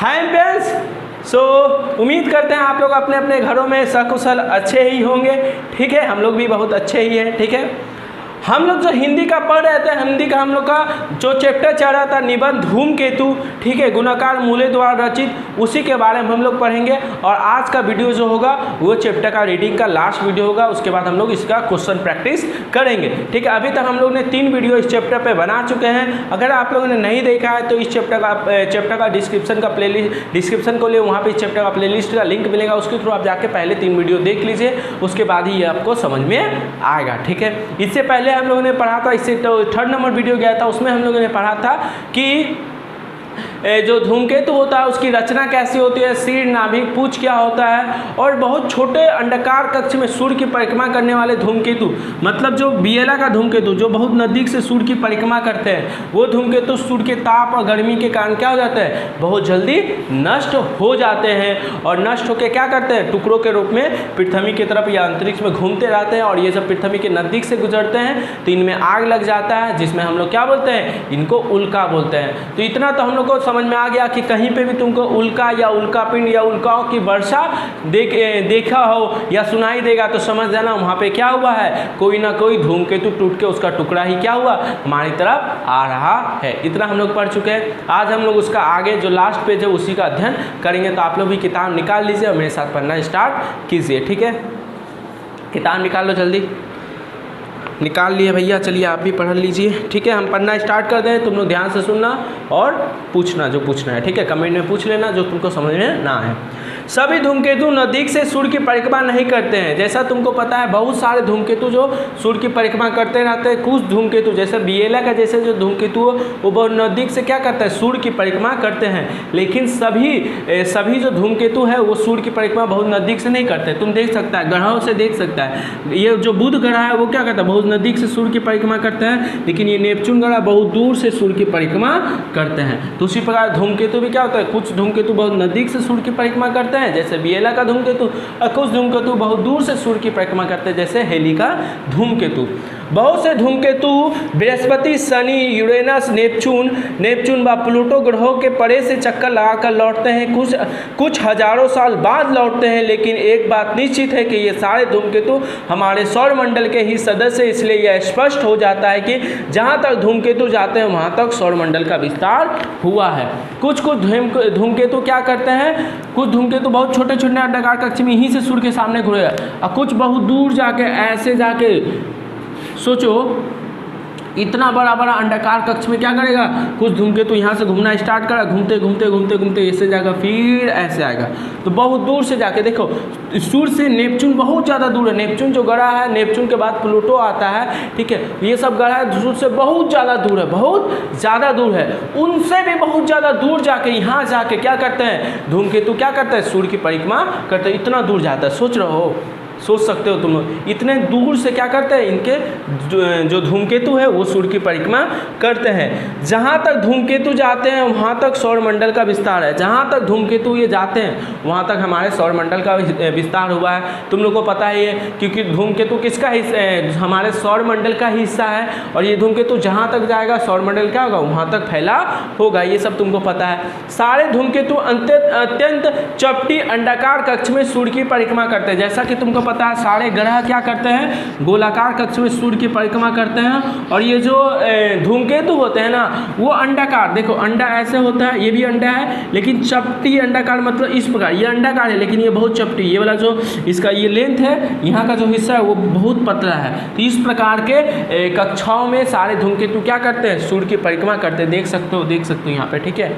Hi friends, उम्मीद करते हैं आप लोग अपने अपने घरों में सकुशल अच्छे ही होंगे। ठीक है, हम लोग भी बहुत अच्छे ही हैं। ठीक है, हम लोग जो हिंदी का पढ़ रहे थे, हिंदी का हम लोग का जो चैप्टर चल रहा था निबंध धूमकेतु, ठीक है, गुणाकार मूल्य द्वारा रचित, उसी के बारे में हम लोग पढ़ेंगे। और आज का वीडियो जो होगा वो चैप्टर का रीडिंग का लास्ट वीडियो होगा। उसके बाद हम लोग इसका क्वेश्चन प्रैक्टिस करेंगे। ठीक है, अभी तक हम लोग ने 3 वीडियो इस चैप्टर पे बना चुके हैं। अगर आप लोगों ने नहीं देखा है तो इस चैप्टर का डिस्क्रिप्शन को ले, वहाँ पे इस चैप्टर का प्लेलिस्ट का लिंक मिलेगा, उसके थ्रू आप जाके पहले 3 वीडियो देख लीजिए, उसके बाद ही ये आपको समझ में आएगा। ठीक है, इससे पहले हम लोगों ने पढ़ा था, इससे तो 3rd नंबर वीडियो गया था, उसमें हम लोगों ने पढ़ा था कि जो धूमकेतु होता है उसकी रचना कैसी होती है, सिर, नाभिक, पूंछ क्या होता है, और बहुत छोटे अंडाकार कक्ष में सूर्य की परिक्रमा करने वाले धूमकेतु, मतलब जो बियला का धूमकेतु जो बहुत नज़दीक से सूर्य की परिक्रमा करते हैं, वो धूमकेतु सूर्य के ताप और गर्मी के कारण क्या हो जाते हैं, बहुत जल्दी नष्ट हो जाते हैं। और नष्ट होकर क्या करते हैं, टुकड़ों के रूप में पृथ्वी की तरफ या अंतरिक्ष में घूमते रहते हैं। और ये जब पृथ्वी के नज़दीक से गुजरते हैं तो इनमें आग लग जाता है, जिसमें हम लोग क्या बोलते हैं, इनको उल्का बोलते हैं। तो इतना तो हम लोग को समझ में आ गया कि कहीं पे भी तुमको उल्का या उल्का पिंड या उल्काओं की वर्षा देखा हो या सुनाई देगा तो समझ जाना वहाँ पे क्या हुआ है, कोई ना कोई धूमकेतु टूट के उसका टुकड़ा ही क्या हुआ, हमारी तरफ आ रहा है। इतना हम लोग पढ़ चुके हैं। आज हम लोग उसका आगे जो लास्ट पेज है उसी का अध्ययन करेंगे। तो आप लोग भी किताब निकाल लीजिए और मेरे साथ पढ़ना स्टार्ट कीजिए। ठीक है, किताब निकाल लो, जल्दी निकाल लिए भैया, चलिए आप भी पढ़ लीजिए। ठीक है, हम पढ़ना स्टार्ट कर दें, तुम लोग ध्यान से सुनना और पूछना जो पूछना है। ठीक है, कमेंट में पूछ लेना जो तुमको समझ में ना आए। सभी धूमकेतु नज़दीक से सूर्य की परिक्रमा नहीं करते हैं। जैसा तुमको पता है बहुत सारे धूमकेतु जो सूर्य की परिक्रमा करते रहते हैं। कुछ धूमकेतु जैसे बियला का जैसे जो धूमकेतु वो बहुत नज़दीक से क्या करता है, सूर्य की परिक्रमा करते हैं। लेकिन सभी जो धूमकेतु है वो सूर्य की परिक्रमा बहुत नज़दीक से नहीं करते। तुम देख सकता है, ग्रहों से देख सकता है, ये जो बुध ग्रह है वो क्या करता है, बहुत नज़दीक से सूर्य की परिक्रमा करते हैं। लेकिन ये नेपच्यून ग्रह बहुत दूर से सूर्य की परिक्रमा करते हैं। तो उसी प्रकार धूमकेतु भी क्या होता है, कुछ धूमकेतु बहुत नज़दीक से सूर्य की परिक्रमा करते हैं जैसे बियला का धूमकेतु, और कुछ धूमकेतु बहुत दूर से सूर्य की परिक्रमा करते हैं जैसे हेली का धूमकेतु। बहुत से धूमकेतु बृहस्पति, शनि, यूरेनस, नेपच्यून व प्लूटो ग्रहों के परे से चक्कर लगाकर लौटते हैं। कुछ हजारों साल बाद लौटते हैं। लेकिन एक बात निश्चित है कि ये सारे धूमकेतु हमारे सौरमंडल के ही सदस्य, इसलिए यह स्पष्ट हो जाता है कि जहाँ तक धूमकेतु जाते हैं वहाँ तक सौरमंडल का विस्तार हुआ है। कुछ धूमकेतु क्या करते हैं, कुछ धूमकेतु बहुत छोटे छोटे अंडाकार कक्ष में यहीं से सूर्य के सामने घूरेगा, और कुछ बहुत दूर जाके ऐसे जाके सोचो इतना बड़ा बड़ा अंडाकार कक्ष में क्या करेगा, कुछ धूमकेतु यहाँ से घूमना स्टार्ट करा, घूमते घूमते घूमते घूमते ऐसे जाएगा, फिर ऐसे आएगा। तो बहुत दूर से जाके देखो, सूर्य से नेपच्यून बहुत ज़्यादा दूर है। नेपच्यून जो ग्रह है, नेपच्यून के बाद प्लूटो आता है। ठीक है, ये सब ग्रह सूर्य से बहुत ज़्यादा दूर है, बहुत ज़्यादा दूर है। उनसे भी बहुत ज़्यादा दूर जाके यहाँ जाके क्या करते हैं, धूमकेतु क्या करते हैं, सूर्य की परिक्रमा करते हैं। इतना दूर जाता है, सोच सकते हो तुम लोग, इतने दूर से क्या करते हैं, इनके जो धूमकेतु है वो सूर्य की परिक्रमा करते हैं। जहाँ तक धूमकेतु जाते हैं वहाँ तक सौरमंडल का विस्तार है। जहाँ तक धूमकेतु ये जाते हैं वहाँ तक हमारे सौरमंडल का विस्तार हुआ है। तुम लोग को पता ही है, क्योंकि धूमकेतु किसका हिस्सा है, हमारे सौरमंडल का हिस्सा है। और ये धूमकेतु जहाँ तक जाएगा सौरमंडल क्या होगा, वहाँ तक फैला होगा। ये सब तुमको पता है। सारे धूमकेतु अत्यंत चपटी अंडाकार कक्ष में सूर्य की परिक्रमा करते हैं। जैसा कि तुमको पता है सारे ग्रह क्या करते हैं, गोलाकार कक्ष में सूर्य की परिक्रमा करते हैं। और ये जो धूमकेतु होते हैं ना वो अंडाकार, देखो अंडा ऐसे होता है, ये भी अंडा है लेकिन चपटी अंडाकार, मतलब इस प्रकार ये अंडाकार है लेकिन ये बहुत चपटी, ये वाला जो इसका ये लेंथ है, यहाँ का जो हिस्सा है वो बहुत पतला है। तो इस प्रकार के कक्षाओं में सारे धूमकेतु क्या करते हैं, सूर्य की परिक्रमा करते हैं। देख सकते हो यहाँ पे। ठीक है,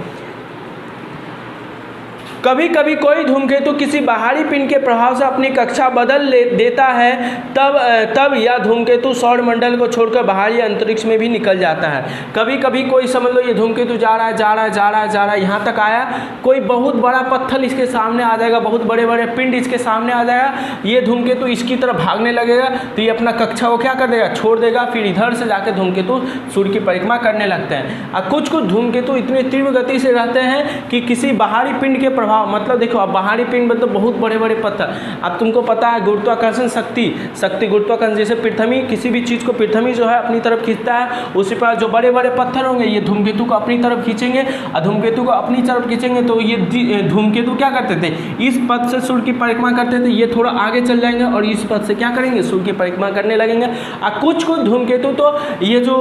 कभी कभी कोई धूमकेतु किसी बाहरी पिंड के प्रभाव से अपनी कक्षा बदल देता है, तब यह धूमकेतु सौरमंडल को छोड़कर बाहरी अंतरिक्ष में भी निकल जाता है। कभी कभी कोई समझ लो ये धूमकेतु जा रहा है यहाँ तक आया, कोई बहुत बड़ा पत्थर इसके सामने आ जाएगा, बहुत बड़े बड़े पिंड इसके सामने आ जाएगा, ये धूमकेतु इसकी तरफ भागने लगेगा तो ये अपना कक्षा को क्या कर देगा, छोड़ देगा। फिर इधर से जाकर धूमकेतु सूर्य की परिक्रमा करने लगते हैं। और कुछ धूमकेतु इतनी तीव्र गति से रहते हैं कि किसी बाहरी पिंड के प्रभाव मतलब देखो, अब बाहरी पिंड मतलब बहुत बड़े बड़े पत्थर। अब तुमको पता है गुरुत्वाकर्षण शक्ति गुरुत्वाकर्षण, जैसे पृथ्वी किसी भी चीज़ को पृथ्वी जो है अपनी तरफ खींचता है, उसी पर जो बड़े बड़े पत्थर होंगे ये धूमकेतु को अपनी तरफ खींचेंगे, और धूमकेतु को अपनी तरफ खींचेंगे तो ये धूमकेतु क्या करते थे, इस पथ से सूर्य की परिक्रमा करते थे, ये थोड़ा आगे चल जाएंगे और इस पथ से क्या करेंगे, सूर्य की परिक्रमा करने लगेंगे। और कुछ धूमकेतु तो ये जो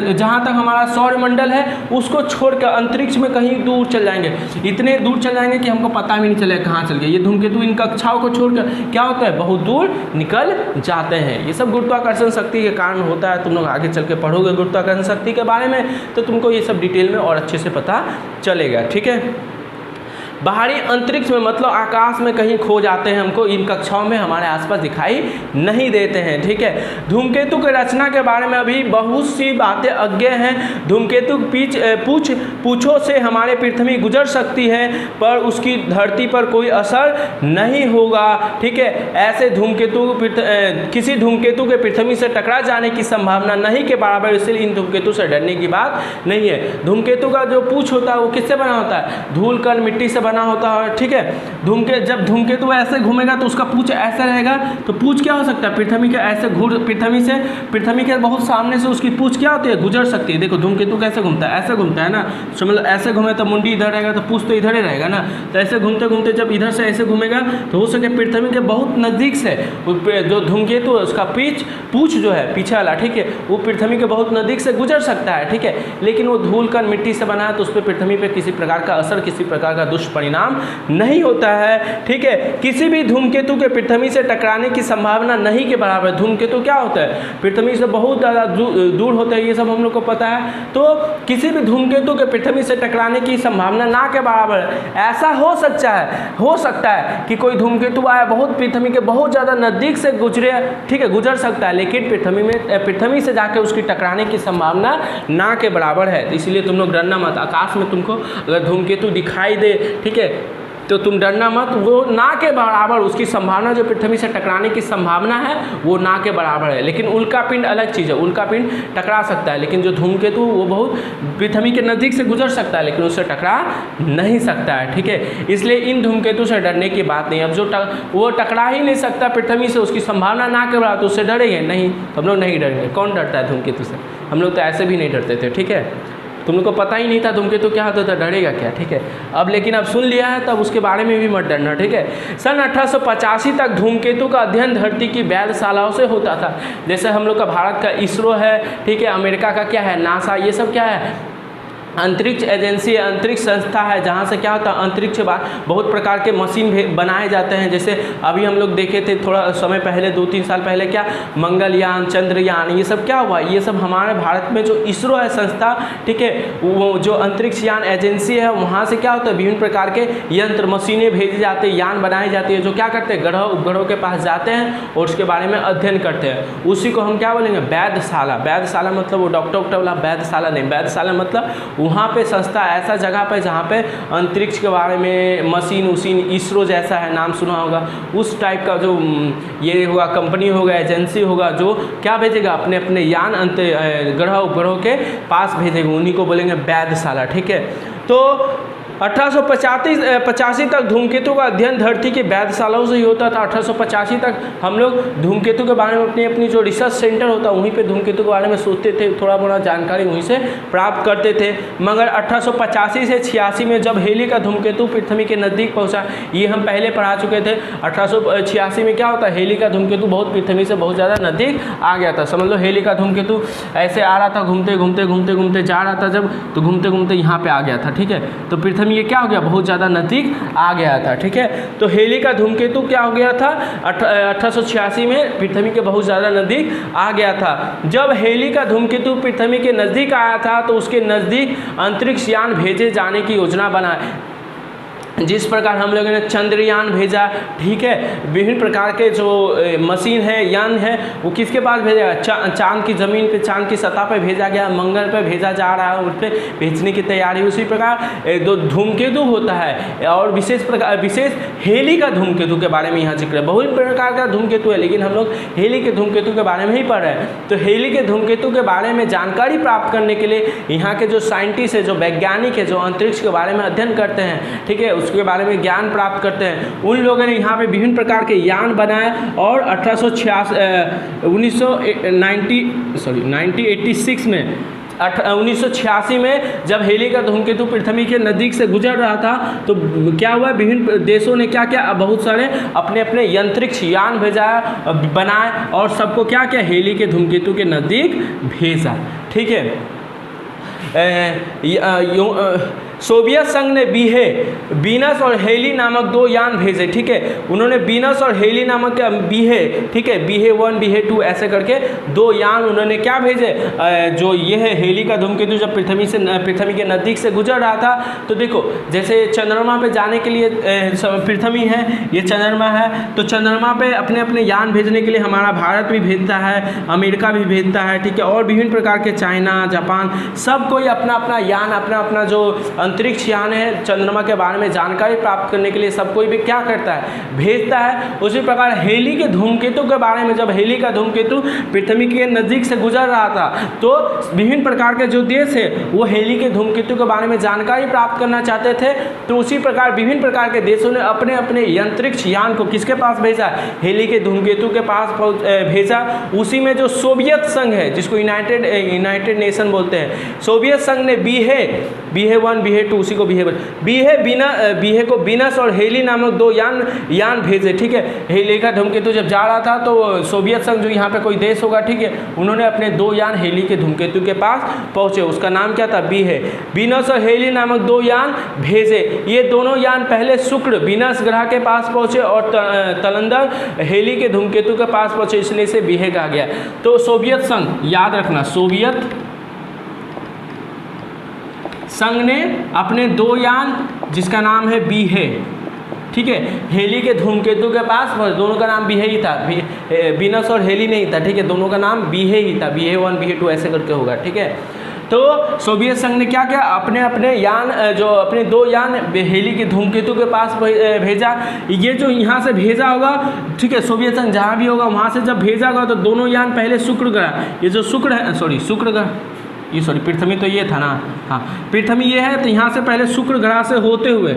जहाँ तक हमारा सौरमंडल है उसको छोड़कर अंतरिक्ष में कहीं दूर चल जाएंगे, इतने दूर चल जाएंगे कि हमको पता भी नहीं चलेगा कहाँ चल गए। ये धूमकेतु इन कक्षाओं को छोड़कर क्या होता है, बहुत दूर निकल जाते हैं। ये सब गुरुत्वाकर्षण शक्ति के कारण होता है। तुम लोग आगे चल के पढ़ोगे गुरुत्वाकर्षण शक्ति के बारे में तो तुमको ये सब डिटेल में और अच्छे से पता चलेगा, ठीक है। बाहरी अंतरिक्ष में मतलब आकाश में कहीं खो जाते हैं, हमको इन कक्षाओं में हमारे आसपास दिखाई नहीं देते हैं, ठीक है। धूमकेतु की रचना के बारे में अभी बहुत सी बातें अज्ञे हैं। धूमकेतु पूछों से हमारे पृथ्वी गुजर सकती है पर उसकी धरती पर कोई असर नहीं होगा, ठीक है। ऐसे धूमकेतु किसी धूमकेतु के पृथ्वी से टकरा जाने की संभावना नहीं के बराबर, इसलिए इन धूमकेतु से डरने की बात नहीं है। धूमकेतु का जो पूछ होता है वो किससे बना होता है, धूल कण मिट्टी से बना होता है, ठीक है। जब धूमकेतु ऐसे घूमेगा तो उसका पूंछ ऐसा रहेगा, तो पूंछ क्या हो सकता है, पृथ्वी के ऐसे पृथ्वी के बहुत सामने से उसकी पूंछ क्या होती है, गुजर सकती है। देखो धूमकेतु कैसे घूमता है, ऐसे घूमता है ना, मतलब ऐसे घूमे तो मुंडी इधर रहेगा तो पूंछ तो इधर ही रहेगा ना। तो ऐसे घूमते घूमते जब इधर से ऐसे घूमेगा तो हो सके पृथ्वी के बहुत नज़दीक से जो धूमकेतु है उसका पूंछ जो है पीछे वाला, ठीक है, वो पृथ्वी के बहुत नज़दीक से गुजर सकता है, ठीक है। लेकिन वो धूल कण मिट्टी से बना है तो उस पर पृथ्वी पर किसी प्रकार का असर, किसी प्रकार का दुष्परिणाम नहीं होता है, ठीक है। किसी भी धूमकेतु के पृथ्वी से टकराने की संभावना नहीं के बराबर। धूमकेतु क्या होता है, पृथ्वी से बहुत ज़्यादा दूर होता है, ये सब हम लोग को पता है। तो किसी भी धूमकेतु के पृथ्वी से टकराने की संभावना ना के बराबर है। ऐसा हो सकता है कि कोई धूमकेतु आया बहुत पृथ्वी के बहुत ज़्यादा नज़दीक से गुजरे, ठीक है, गुजर सकता है, लेकिन पृथ्वी से जाकर उसकी टकराने की संभावना ना के बराबर है। इसलिए तुम लोग डरना मत। आकाश में तुमको अगर धूमकेतु दिखाई दे, ठीक है, तो तुम डरना मत, वो ना के बराबर उसकी संभावना, जो पृथ्वी से टकराने की संभावना है वो ना के बराबर है। लेकिन उल्का पिंड अलग चीज़ है, उल्का पिंड टकरा सकता है, लेकिन जो धूमकेतु वो बहुत पृथ्वी के नज़दीक से गुजर सकता है लेकिन उससे टकरा नहीं सकता है, ठीक है। इसलिए इन धूमकेतु से डरने की बात नहीं। अब जो वो टकरा ही नहीं सकता पृथ्वी से, उसकी संभावना ना के बराबर, तो उससे डरेंगे नहीं, हम लोग नहीं डरेंगे। कौन डरता है धूमकेतु से, हम लोग तो ऐसे भी नहीं डरते थे, ठीक है। तुम लोग को पता ही नहीं था धूमकेतु क्या होता था, डरेगा क्या, ठीक है। अब लेकिन अब सुन लिया है तब उसके बारे में भी मत डरना, ठीक है। सन 1885 तक धूमकेतु का अध्ययन धरती की वेधशालाओं से होता था। जैसे हम लोग का भारत का इसरो है, ठीक है, अमेरिका का क्या है, नासा, ये सब क्या है, अंतरिक्ष एजेंसी, अंतरिक्ष संस्था है, जहाँ से क्या होता है अंतरिक्ष बहुत प्रकार के मशीन बनाए जाते हैं। जैसे अभी हम लोग देखे थे थोड़ा समय पहले, 2-3 साल पहले, क्या मंगलयान, चंद्रयान, ये सब क्या हुआ, ये सब हमारे भारत में जो इसरो है संस्था, ठीक है, वो जो अंतरिक्ष यान एजेंसी है, वहाँ से क्या होता है विभिन्न प्रकार के यंत्र मशीनें भेजे जाते हैं, यान बनाई जाती है, जो क्या करते हैं ग्रह उपग्रहों के पास जाते हैं और उसके बारे में अध्ययन करते हैं। उसी को हम क्या बोलेंगे, वेधशाला। वेधशाला मतलब वो डॉक्टर वाला वेधशाला नहीं, वेधशाला मतलब वहाँ पे संस्था, ऐसा जगह पे जहाँ पे अंतरिक्ष के बारे में मशीन इसरो जैसा है, नाम सुना होगा, उस टाइप का जो ये होगा, कंपनी होगा, एजेंसी होगा, जो क्या भेजेगा अपने अपने यान ग्रह उपग्रहों के पास भेजेगा, उन्हीं को बोलेंगे वेधशाला, ठीक है। तो 1885 तक धूमकेतु का अध्ययन धरती की वेधशालाओं से ही होता था। 1885 तक हम लोग धूमकेतु के बारे में अपनी जो रिसर्च सेंटर होता है वहीं पे धूमकेतु के बारे में सोचते थे, थोड़ा बड़ा जानकारी वहीं से प्राप्त करते थे। मगर 1885 से 86 में जब हेली का धूमकेतु पृथ्वी के नज़दीक पहुंचा, ये हम पहले पढ़ा चुके थे। 1886 में क्या होता है, हेली का धूमकेतु बहुत पृथ्वी से बहुत ज़्यादा नज़दीक आ गया था। समझ लो हेली का धूमकेतु ऐसे आ रहा था, घूमते घूमते जा रहा था जब, तो घूमते घूमते यहाँ पे आ गया था, ठीक है। तो पृथ्वी ये क्या हो गया, बहुत ज़्यादा नज़दीक आ गया था, ठीक है। तो हेली का धूमकेतु क्या हो गया था, 1886 में पृथ्वी के बहुत ज़्यादा नज़दीक आ गया था। जब हेली का धूमकेतु पृथ्वी के नज़दीक आया था तो उसके नज़दीक अंतरिक्ष यान भेजे जाने की योजना बनाई। जिस प्रकार हम लोगों ने चंद्रयान भेजा, ठीक है, विभिन्न प्रकार के जो मशीन है, यान है, वो किसके पास भेजा, चांद की ज़मीन पे, चांद की सतह पे भेजा गया, मंगल पे भेजा जा रहा है, उस पर भेजने की तैयारी। उसी प्रकार जो धूमकेतु होता है, और विशेष हेली का धूमकेतु के बारे में यहाँ जिक्र है। बहुत प्रकार का धूमकेतु है, लेकिन हम लोग हेली के धूमकेतु के बारे में ही पढ़ रहे हैं। तो हेली के धूमकेतु के बारे में जानकारी प्राप्त करने के लिए यहाँ के जो साइंटिस्ट है, जो वैज्ञानिक है, जो अंतरिक्ष के बारे में अध्ययन करते हैं, ठीक है, उसके बारे में ज्ञान प्राप्त करते हैं, उन लोगों ने यहाँ पे विभिन्न प्रकार के यान बनाए और 1986 में 1986 में जब हेली का धूमकेतु पृथ्वी के नज़दीक से गुजर रहा था तो क्या हुआ, विभिन्न देशों ने क्या क्या बहुत सारे अपने अपने यंत्रिक्ष यान भेजा बनाए और सबको क्या क्या हेली के धूमकेतु के नज़दीक भेजा। ठीक है, सोवियत संघ ने वीनस और हेली नामक 2 यान भेजे। ठीक है, उन्होंने वीनस और हेली नामक बीहे, ठीक है, बीहे 1 बीहे 2 ऐसे करके 2 यान उन्होंने क्या भेजे, जो ये है हेली का धूमकेतु जब पृथ्वी के नज़दीक से गुजर रहा था तो देखो जैसे चंद्रमा पे जाने के लिए पृथ्वी है, ये चंद्रमा है, तो चंद्रमा पे अपने अपने यान भेजने के लिए हमारा भारत भी भेजता है, अमेरिका भी भेजता है। ठीक है, और विभिन्न प्रकार के चाइना, जापान, सब कोई अपना अपना यान, अपना अपना जो अंतरिक्ष यान है चंद्रमा के बारे में जानकारी प्राप्त करने के लिए सब कोई भी क्या करता है, भेजता है। उसी प्रकार हेली के धूमकेतु के बारे में, जब हेली का धूमकेतु पृथ्वी के नज़दीक से गुजर रहा था तो विभिन्न प्रकार के जो देश है वो हेली के धूमकेतु के बारे में जानकारी प्राप्त करना चाहते थे, तो उसी प्रकार विभिन्न प्रकार के देशों ने अपने अपने अंतरिक्ष यान को किसके पास भेजा, हेली के धूमकेतु के पास भेजा। उसी में जो सोवियत संघ है, जिसको यूनाइटेड नेशन बोलते हैं, सोवियत संघ ने बीहे 1 बीहे 2 उसी को बीहे को वीनस और हेली नामक 2 यान भेजे। ठीक है, हेली का धूमकेतु जब जा रहा था तो सोवियत संघ जो यहाँ पे कोई देश होगा, ठीक है, उन्होंने अपने 2 यान हेली के धूमकेतु के पास पहुँचे, उसका नाम क्या था, वीनस और हेली नामक 2 यान भेजे। ये दोनों यान पहले शुक्र वीनस ग्रह के पास पहुँचे और तलंदर हेली के धूमकेतु के पास पहुँचे, इसलिए इसे बीहे कहा गया। तो सोवियत संघ, याद रखना, सोवियत संघ ने अपने 2 यान जिसका नाम है बीहे, ठीक है, हेली के धूमकेतु के पास, दोनों का नाम बीहे ही था, वीनस और हेली नहीं था। ठीक है, दोनों का नाम बीहे ही था, बीहे 1 बीहे 2 ऐसे करके होगा। ठीक है, तो सोवियत संघ ने क्या किया, अपने अपने यान, जो अपने 2 यान हेली के धूमकेतु के पास भेजा। ये जो यहाँ से भेजा होगा, ठीक है, सोवियत संघ जहाँ भी होगा वहाँ से जब भेजा होगा तो दोनों यान पहले शुक्र ग्रह, ये जो शुक्र है, शुक्र ग्रह, ये पृथ्वी तो ये था ना, हाँ पृथ्वी ये है, तो यहाँ से पहले शुक्र ग्रह से होते हुए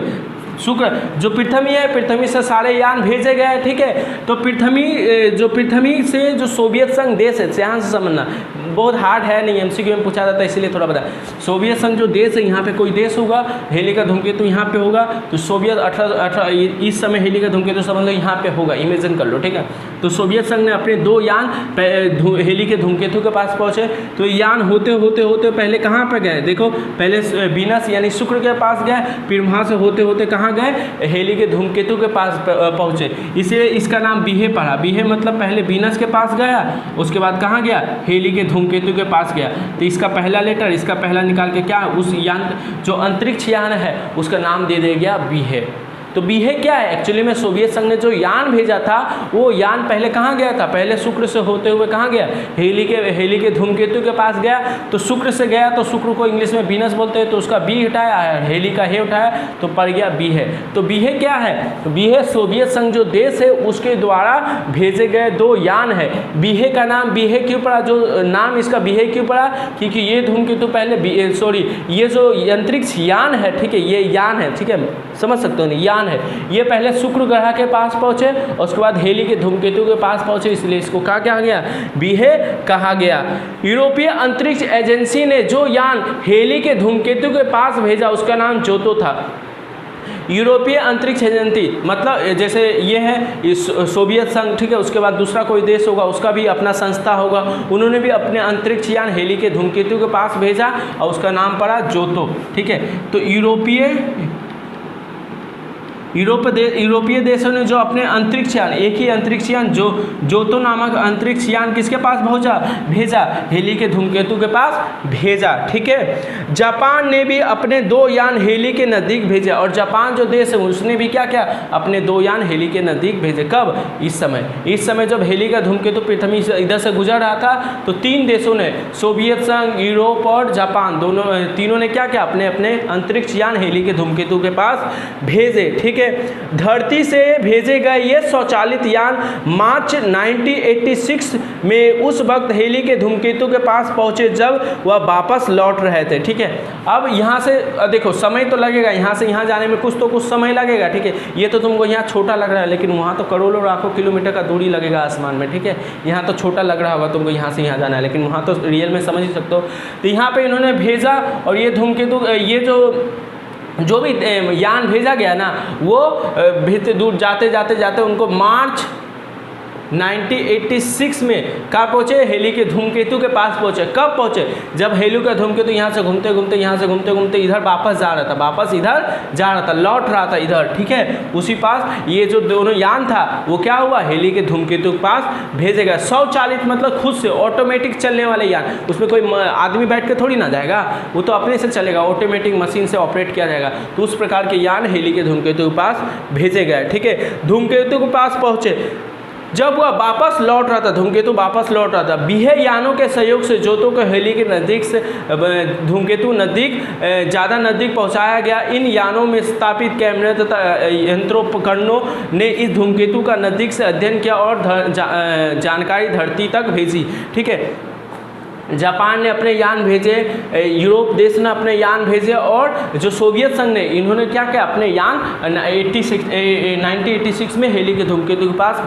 शुक्र जो पृथ्वी है, पृथ्वी से सारे यान भेजे गए। ठीक है, तो पृथ्वी से जो सोवियत संघ देश है, यहाँ से समझना बहुत हार्ड है नहीं, एमसीक्यू में पूछा जाता है इसलिए थोड़ा बता। सोवियत संघ जो देश है, यहाँ पे कोई देश होगा, हेली का धूमकेतु यहाँ पे होगा, तो सोवियत 18 इस समय हेली का धूमकेतु समझ लो यहाँ पे होगा, इमेजिन कर लो। ठीक है, तो सोवियत संघ ने अपने 2 यान हेली के धूमकेतु के पास पहुँचे। तो यान होते होते पहले कहाँ पर गए, देखो पहले वीनस यानी शुक्र के पास गए, फिर वहाँ से होते होते कहाँ गए, हेली के धूमकेतु के पास पहुँचे, इसलिए इसका नाम बीहे पड़ा। बीहे मतलब पहले वीनस के पास गया, उसके बाद कहाँ गया, हेली के धूमकेतु के पास गया। तो इसका पहला लेटर, इसका पहला निकाल के क्या, उस यान जो अंतरिक्ष यान है उसका नाम दे दे गया बीहे। तो बीहे क्या है, एक्चुअली में सोवियत संघ ने जो यान भेजा था वो यान पहले कहाँ गया था, पहले शुक्र से होते हुए कहाँ गया, हेली के धूमकेतु के पास गया। तो शुक्र से गया, तो शुक्र को इंग्लिश में वीनस बोलते हैं, तो उसका बी हटाया, हेली का हे उठाया, तो पड़ गया बीहे। तो बीहे क्या है, बीहे सोवियत संघ जो देश है उसके द्वारा भेजे गए 2 यान है। बीहे का नाम बीहे क्यों पड़ा, जो नाम इसका बीहे क्यों पड़ा, क्योंकि ये धूमकेतु पहले ये जो अंतरिक्ष यान है, ठीक है, ये यान है, ठीक है, समझ सकते हो नहीं, यान है, ये पहले शुक्र ग्रह के पास पहुंचे और उसके बाद हेली के धूमकेतु के पास पहुंचे, इसलिए इसको कहा गया बीहे कहा गया। यूरोपीय अंतरिक्ष एजेंसी ने जो यान हेली के धूमकेतु के पास भेजा उसका नाम जोतो था। यूरोपीय अंतरिक्ष एजेंसी मतलब जैसे ये है सोवियत संघ, ठीक है, उसके बाद दूसरा कोई देश होगा उसका भी अपना संस्था होगा, उन्होंने भी अपने अंतरिक्ष यान हेली के धूमकेतु के पास भेजा और उसका नाम पड़ा जोतो। ठीक है, तो यूरोपीय देशों ने जो अपने अंतरिक्ष यान, एक ही अंतरिक्ष यान जोतो नामक अंतरिक्ष यान किसके पास भेजा, हेली के धूमकेतु के पास भेजा। ठीक है, जापान ने भी अपने 2 यान हेली के नज़दीक भेजे, और जापान जो देश है उसने भी क्या किया, अपने 2 यान हेली के नज़दीक भेजे। कब, इस समय जब हेली का धूमकेतु पृथ्वी से इधर से गुजर रहा था तो 3 देशों ने, सोवियत संघ, यूरोप और जापान, तीनों ने क्या किया, अपने अपने अंतरिक्ष यान हेली के धूमकेतु के पास भेजे। ठीक है, है। धरती से भेजे गए ये स्वचालित यान मार्च 1986 में उस वक्त हेली के धूमकेतु के पास पहुंचे जब वह वापस लौट रहे थे। ठीक है, अब यहाँ से देखो समय तो लगेगा, यहाँ से यहाँ जाने में कुछ तो कुछ समय लगेगा। ठीक है, ये तो तुमको यहाँ छोटा लग रहा है, लेकिन वहाँ तो करोड़ों लाखों किलोमीटर का दूरी लगेगा आसमान में। ठीक है, यहाँ तो छोटा लग रहा होगा तुमको, यहाँ से यहाँ जाना है, लेकिन वहाँ तो रियल में समझ ही सकते हो। तो यहाँ पे इन्होंने भेजा और ये धूमकेतु, ये जो भी यान भेजा गया ना, वो भेजते दूर जाते जाते जाते उनको मार्च 1986 में कहाँ पहुँचे, हेली के धूमकेतु के पास पहुँचे। कब पहुँचे, जब हेली का धूमकेतु यहाँ से घूमते घूमते इधर वापस जा रहा था, वापस इधर जा रहा था, लौट रहा था इधर। ठीक है, उसी पास ये जो दोनों यान था वो क्या हुआ, हेली के धूमकेतु के पास भेजे गए। स्वचालित मतलब खुद से ऑटोमेटिक चलने वाले यान, उसमें कोई आदमी बैठ के थोड़ी ना जाएगा, वो तो अपने से चलेगा, ऑटोमेटिक मशीन से ऑपरेट किया जाएगा। तो उस प्रकार के यान हेली के धूमकेतु के पास भेजे गए। ठीक है, धूमकेतु के पास पहुँचे, जब वह वापस लौट रहा था, धूमकेतु वापस लौट रहा था, बीहे यानों के सहयोग से ज्योतों को हेली के नज़दीक से धूमकेतु नज़दीक ज़्यादा नज़दीक पहुंचाया गया। इन यानों में स्थापित कैमरे तथा यंत्रोपकरणों ने इस धूमकेतु का नज़दीक से अध्ययन किया और जानकारी धरती तक भेजी। ठीक है, जापान ने अपने यान भेजे, यूरोप देश ने अपने यान भेजे, और जो सोवियत संघ ने, इन्होंने क्या किया, अपने यान 1986 में हेली के धूमकेतु के पास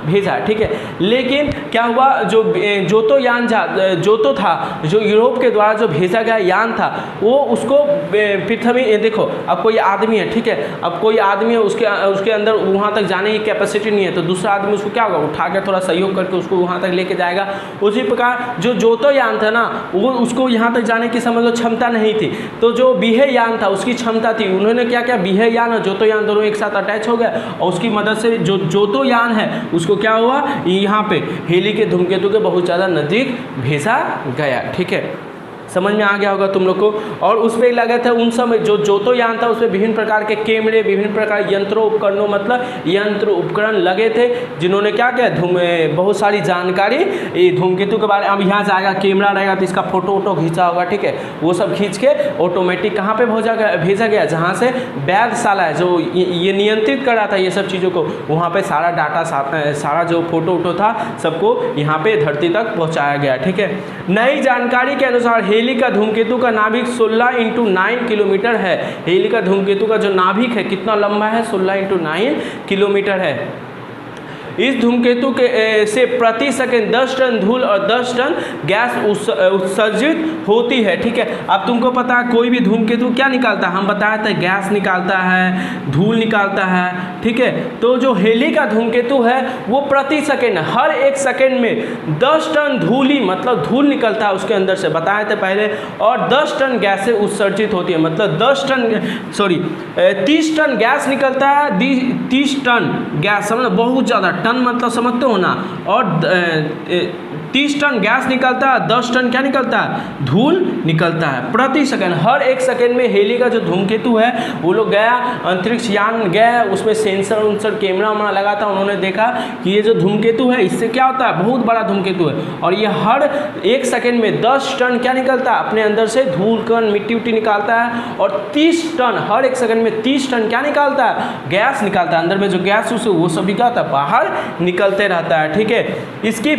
भेजा। ठीक है, लेकिन क्या हुआ, जो जोतो था, जो यूरोप के द्वारा जो भेजा गया यान था, वो उसको पृथ्वी, देखो अब कोई आदमी है, ठीक है, अब कोई आदमी है, उसके अंदर वहाँ तक जाने की कैपेसिटी नहीं है, तो दूसरा आदमी उसको क्या होगा, उठा के थोड़ा सहयोग करके उसको वहाँ तक लेके जाएगा। उसी प्रकार जो जोतो यान था ना, वो उसको यहाँ तक जाने की समझ लो क्षमता नहीं थी, तो जो बीहे यान था उसकी क्षमता थी। उन्होंने क्या किया, बीहे यान और जोतो यान दोनों एक साथ अटैच हो गए, और उसकी मदद से जो जोतो यान है उसको क्या हुआ, यहाँ पे हेली के धूमकेतु के बहुत ज़्यादा नज़दीक भेजा गया। ठीक है, समझ में आ गया होगा तुम लोग को। और उस पर लगे थे उन समय जो जोतो यान था, उसमें विभिन्न प्रकार के कैमरे, विभिन्न प्रकार यंत्रों उपकरणों, मतलब यंत्र उपकरण लगे थे, जिन्होंने क्या किया, बहुत सारी जानकारी धूमकेतु के बारे में। अब यहाँ जाएगा कैमरा रहेगा तो इसका फोटो वोटो खींचा होगा। ठीक है, वो सब खींच के ऑटोमेटिक कहाँ पे भेजा गया, जहाँ से वैधशाला है जो ये नियंत्रित कर रहा था ये सब चीज़ों को, वहाँ पर सारा डाटा, सारा जो फोटो वोटो था सबको यहाँ पे धरती तक पहुँचाया गया। ठीक है, नई जानकारी के अनुसार हेली का धूमकेतु का नाभिक 16x9 किलोमीटर है। हेली का धूमकेतु का जो नाभिक है कितना लंबा है, 16x9 किलोमीटर है। इस धूमकेतु के से प्रति सेकंड 10 टन धूल और 10 टन गैस उत्सर्जित होती है। ठीक है, अब तुमको पता है कोई भी धूमकेतु क्या निकालता है, हम बताए थे गैस निकालता है, धूल निकालता है। ठीक है, तो जो हेली का धूमकेतु है वो प्रति सेकंड, हर एक सेकंड में 10 टन धूली, मतलब धूल निकलता है उसके अंदर से, बताए थे पहले, और 10 टन गैसें उत्सर्जित होती है, मतलब 30 टन गैस निकलता है, 30 टन गैस, समझ, बहुत ज़्यादा, टन मतलब समझते हो ना, और 30 टन गैस निकलता है, 10 टन क्या निकलता है, धूल निकलता है प्रति सेकंड। हर एक सेकंड में हेली का जो धूमकेतु है वो लोग गया, अंतरिक्ष यान गया, उसमें सेंसर कैमरा वैमरा लगा था, उन्होंने देखा कि ये जो धूमकेतु है इससे क्या होता है, बहुत बड़ा धूमकेतु है, और ये हर एक सेकंड में 10 टन क्या निकलता है, अपने अंदर से धूल कण मिट्टी उट्टी निकालता है, और 30 टन, हर एक सेकंड में 30 टन क्या निकालता है, गैस निकालता है। अंदर में जो गैस उसे वो सभी क्या होता है, बाहर निकलते रहता है। ठीक है, इसकी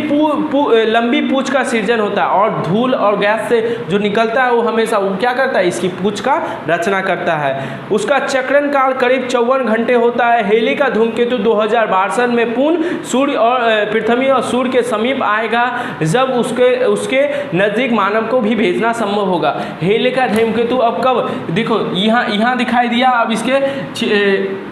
लंबी पूंछ का सृजन होता है, और धूल और गैस से जो निकलता है वो हमेशा वो क्या करता है, इसकी पूंछ का रचना करता है। उसका चक्रण काल करीब 54 घंटे होता है। हेली का धूमकेतु 2062 में पूर्ण सूर्य और पृथ्वी और सूर्य के समीप आएगा, जब उसके नज़दीक मानव को भी भेजना संभव होगा। हेली का धूमकेतु अब कब, देखो यहाँ दिखाई दिया, अब इसके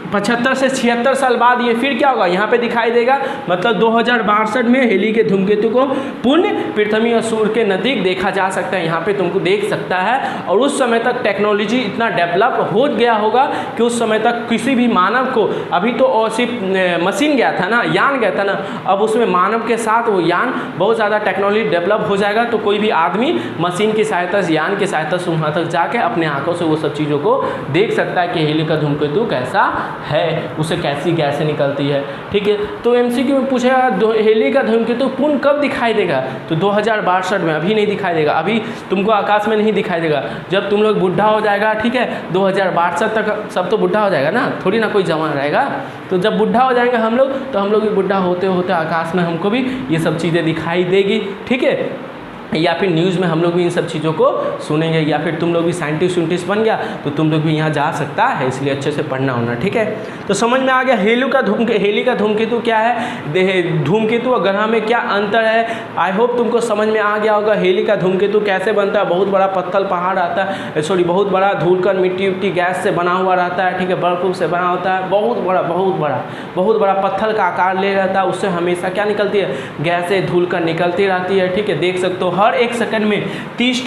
75 से 76 साल बाद ये फिर क्या होगा, यहाँ पे दिखाई देगा, मतलब 2062 में हेली के धूमकेतु को पुण्य पृथ्वी और सूर्य के नज़दीक देखा जा सकता है, यहाँ पे तुमको देख सकता है। और उस समय तक टेक्नोलॉजी इतना डेवलप हो गया होगा कि उस समय तक किसी भी मानव को, अभी तो सिर्फ मशीन गया था ना, यान गया था ना, अब उसमें मानव के साथ वो यान बहुत ज़्यादा टेक्नोलॉजी डेवलप हो जाएगा, तो कोई भी आदमी मशीन की सहायता से, यान की सहायता से वहाँ तक जाके अपने आँखों से वो सब चीज़ों को देख सकता है कि हेली का धूमकेतु कैसा है उससे कैसी गैसें निकलती है, ठीक है। तो MCQ में पूछेगा हेली का धूमकेतु पुनः कब दिखाई देगा, तो 2062 में, अभी नहीं दिखाई देगा, अभी तुमको आकाश में नहीं दिखाई देगा। जब तुम लोग बुढ़ा हो जाएगा, ठीक है, 2062 तक सब तो बुढ़ा हो जाएगा ना, थोड़ी ना कोई जवान रहेगा। तो जब बुढ़ा हो जाएंगे हम लोग, तो हम लोग भी बुढ़ा होते होते आकाश में हमको भी ये सब चीज़ें दिखाई देगी, ठीक है। या फिर न्यूज़ में हम लोग भी इन सब चीज़ों को सुनेंगे, या फिर तुम लोग भी साइंटिस्ट बन गया तो तुम लोग भी यहाँ जा सकता है, इसलिए अच्छे से पढ़ना होना, ठीक है। तो समझ में आ गया हेली का धूमकेतु क्या है, धूमकेतु और ग्रह में क्या अंतर है। आई होप तुमको समझ में आ गया होगा हेली का धूमकेतु कैसे बनता है। बहुत बड़ा पत्थर पहाड़ आता है, सॉरी बहुत बड़ा धूलकण मिट्टी गैस से बना हुआ रहता है, ठीक है, बर्फ से बना होता है, बहुत बड़ा पत्थर का आकार ले रहता है, उससे हमेशा क्या निकलती है, गैसें धूलकण निकलती रहती है, ठीक है। देख सकते हो हर 1 सेकंड में 30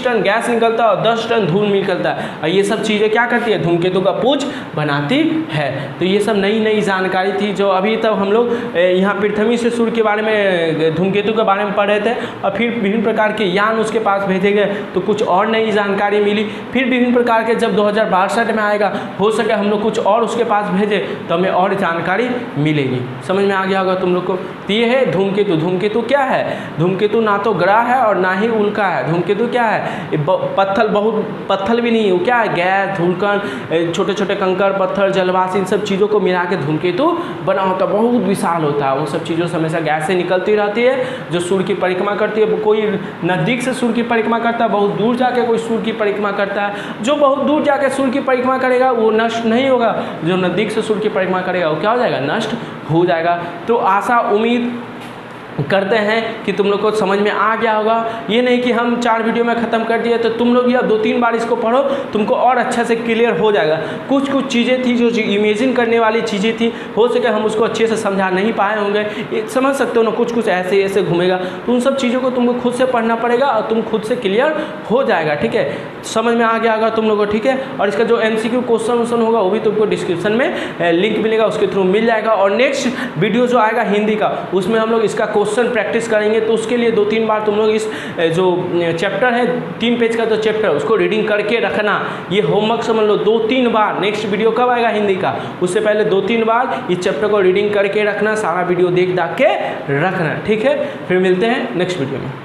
टन गैस निकलता है और 10 टन धूल निकलता है, और ये सब चीज़ें क्या करती है, धूमकेतु का पुंज बनाती है। तो ये सब नई जानकारी थी जो अभी तक हम लोग यहाँ पृथ्वी से सूर्य के बारे में, धूमकेतु के बारे में पढ़ रहे थे, और फिर विभिन्न प्रकार के यान उसके पास भेजे गए तो कुछ और नई जानकारी मिली। फिर विभिन्न प्रकार के जब 2062 में आएगा, हो सके हम लोग कुछ और उसके पास भेजे तो हमें और जानकारी मिलेगी। समझ में आ गया होगा तुम लोग को। तो ये है धूमकेतु। धूमकेतु क्या है, धूमकेतु ना तो ग्रह है और ना ही उल्का है। धूमकेतु क्या है, पत्थर भी नहीं है, वो क्या है, गैस, धूलकण, छोटे छोटे कंकड़ पत्थर, जलवाष्प, इन सब चीज़ों को मिला के धूमकेतु बना होता है, बहुत विशाल होता है। उन सब चीज़ों से हमेशा गैसें निकलती रहती है जो सूर्य की परिक्रमा करती है। कोई नज़दीक से सूर्य की परिक्रमा करता है, बहुत दूर जाके कोई सूर्य की परिक्रमा करता है। जो बहुत दूर जाके सूर्य की परिक्रमा करेगा वो नष्ट नहीं होगा, जो नज़दीक से सूर्य की परिक्रमा करेगा वो क्या हो जाएगा, नष्ट हो जाएगा। तो आशा उम्मीद करते हैं कि तुम लोग को समझ में आ गया होगा। ये नहीं कि हम 4 वीडियो में ख़त्म कर दिए, तो तुम लोग या 2-3 बार इसको पढ़ो, तुमको और अच्छे से क्लियर हो जाएगा। कुछ चीज़ें थी जो इमेजिन करने वाली चीज़ें थी, हो सके हम उसको अच्छे से समझा नहीं पाए होंगे, समझ सकते हो ना, कुछ ऐसे घूमेगा, तो उन सब चीज़ों को तुमको खुद से पढ़ना पड़ेगा और तुम खुद से क्लियर हो जाएगा, ठीक है। समझ में आ गया होगा तुम लोग को, ठीक है। और इसका जो MCQ क्वेश्चन होगा वो भी तुमको डिस्क्रिप्शन में लिंक मिलेगा, उसके थ्रू मिल जाएगा। और नेक्स्ट वीडियो जो आएगा हिंदी का, उसमें हम लोग इसका क्वेश्चन प्रैक्टिस करेंगे। तो उसके लिए 2-3 बार तुम लोग इस जो चैप्टर है 3 पेज का जो चैप्टर है उसको रीडिंग करके रखना, ये होमवर्क समझ लो। 2-3 बार, नेक्स्ट वीडियो कब आएगा हिंदी का, उससे पहले 2-3 बार इस चैप्टर को रीडिंग करके रखना, सारा वीडियो देख के रखना, ठीक है। फिर मिलते हैं नेक्स्ट वीडियो में।